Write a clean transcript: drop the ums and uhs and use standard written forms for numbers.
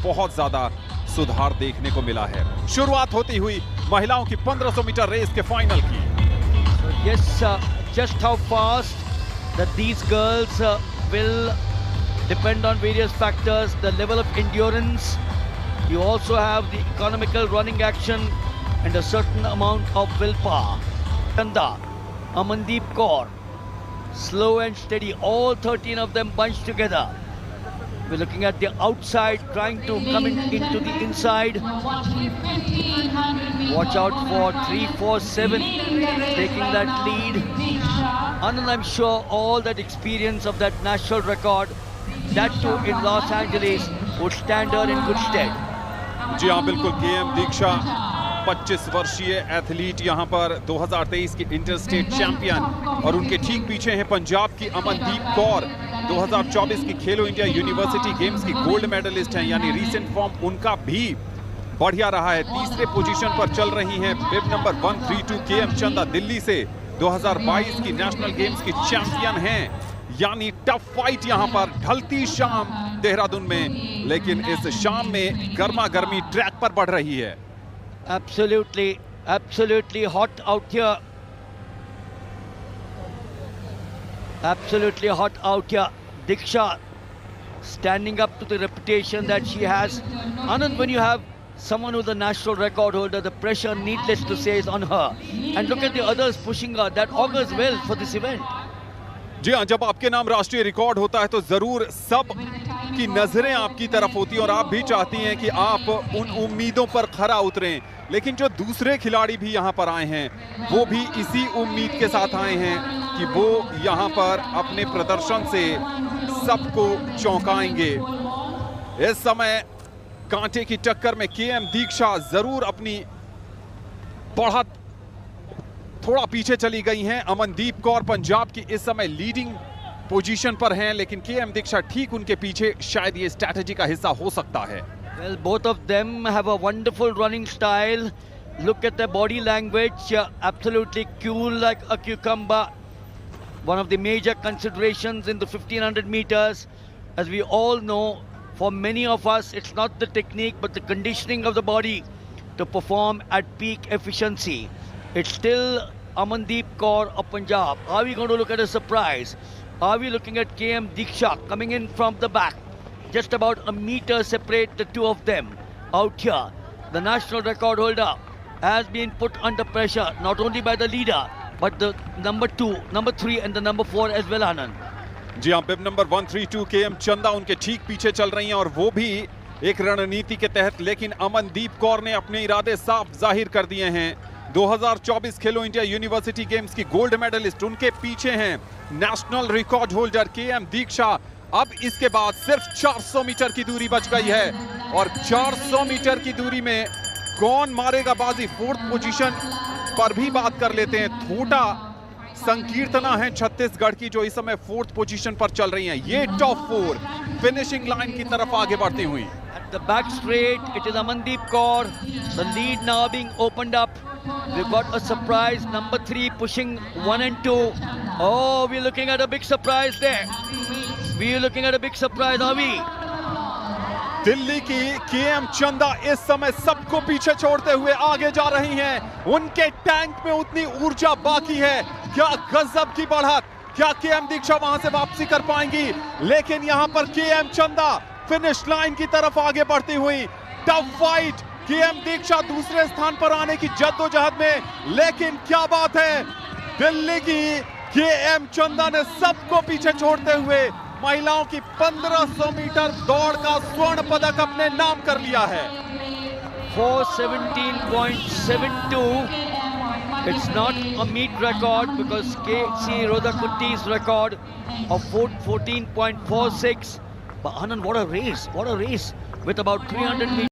बहुत ज्यादा सुधार देखने को मिला है। शुरुआत होती हुई महिलाओं की 1500 मीटर रेस के फाइनल की। Yes, just how fast that these girls will depend on various factors, the level of endurance. You also have the economical running action and a certain amount of willpower. Chanda, Amandeep Kaur, slow and steady, all 13 of them bunched together. We're looking at the outside, trying to come into the inside. Watch out for 3, 4, 7 taking that lead. Anand, I'm sure all that experience of that national record, that too in Los Angeles, would stand her in good stead. जी हाँ, बिल्कुल। KM दीक्षा 25 वर्षीय athlete, यहाँ पर 2023 की interstate champion, और उनके ठीक पीछे हैं पंजाब की अमनदीप कौर, 2024 की खेलो इंडिया यूनिवर्सिटी गेम्स की गोल्ड मेडलिस्ट हैं, यानी रीसेंट फॉर्म उनका भी बढ़िया रहा है। तीसरे पोजीशन पर चल रही हैं बिब नंबर 132 केएम चंदा, दिल्ली से 2022 की नेशनल गेम्स की चैंपियन हैं। यानी टफ फाइट यहाँ पर ढलती शाम देहरादून में, लेकिन इस शाम में गर्मा गर्मी ट्रैक पर बढ़ रही है। Absolutely hot out here. Absolutely hot out here. Diksha standing up to the reputation that she has. Anand, when you have someone who's a national record holder, the pressure, needless to say, is on her. And look at the others pushing her. That augurs well for this event. जी हाँ, जब आपके नाम राष्ट्रीय record होता है तो जरूर सब की नजरें आपकी तरफ होती हैं और आप भी चाहती हैं कि आप उन उम्मीदों पर खरा उतरें। लेकिन जो दूसरे खिलाड़ी भी यहाँ पर आए हैं वो भी इसी उम्मीद के साथ आए हैं कि वो यहाँ पर अपने प्रदर्शन से सबको चौंकाएंगे। इस समय कांटे की टक्कर में केएम दीक्षा जरूर अपनी बढ़त थोड़ा पीछे चली गई हैं। अमनदीप कौर पंजाब की इस समय लीडिंग पोजीशन पर हैं, लेकिन केएम दीक्षा ठीक उनके पीछे, शायद ये स्ट्रैटेजी का हिस्सा हो सकता है। Well, both of them have a wonderful running style. Look at their body language, absolutely cool like a cucumber. One of the major considerations in the 1500 meters, as we all know, for many of us, it's not the technique, but the conditioning of the body to perform at peak efficiency. It's still Amandeep Kaur of Punjab. Are we going to look at a surprise? Are we looking at KM Diksha coming in from the back? Just about a meter separate the two of them. Out here, the national record holder has been put under pressure, not only by the leader, but the number 2, number 3 and the number 4 as well, Anand. जी हाँ, बिब number 132 KM चंदा उनके ठीक पीछे चल रही हैं और वो भी एक रणनीति के तहत, लेकिन अमनदीप कौर ने अपने इरादे साफ जाहिर कर दिए हैं। 2024 खेलो इंडिया यूनिवर्सिटी गेम्स की गोल्ड मेडलिस्ट, उनके पीछे हैं नेशनल रिकॉर्ड होल्डर केएम दीक्षा। अब इसके बाद सिर्फ 400 मीटर की दूरी बच गई है और 400 मीटर की दूरी में कौन मारेगा बाजी, फोर्थ पोजीशन पर भी बात कर लेते हैं। थोटा संकीर्तना है छत्तीसगढ़ की, जो इस समय फोर्थ पोजीशन पर चल रही हैं। ये टॉप 4 फिनिशिंग लाइन की तरफ आगे बढ़ती हुई। At the back straight, it is Amandeep Kaur. The lead now being opened up. We've got a surprise, number 3 pushing 1 and 2. Oh, we're looking at a big surprise there. We're looking at a big surprise, are we? Delhi की KM चंदा इस समय सबको पीछे छोड़ते हुए आगे जा रही हैं। उनके टैंक में उतनी ऊर्जा बाकी है। क्या गजब की बढ़त, क्या केएम दीक्षा वहां से वापसी कर पाएंगी? लेकिन यहां पर केएम चंदा फिनिश लाइन की तरफ आगे बढ़ती हुई। टफ फाइट, केएम दीक्षा दूसरे स्थान पर आने की जद्दोजहद में, लेकिन क्या बात है, दिल्ली की केएम चंदा ने सबको पीछे छोड़ते हुए महिलाओं की 1500 मीटर दौड़ का स्वर्ण पदक अपने नाम कर लिया है। 4:17.72. It's not a meet record because KC Rodakutti's record of 14.46. But Anand, what a race with about 300 meters.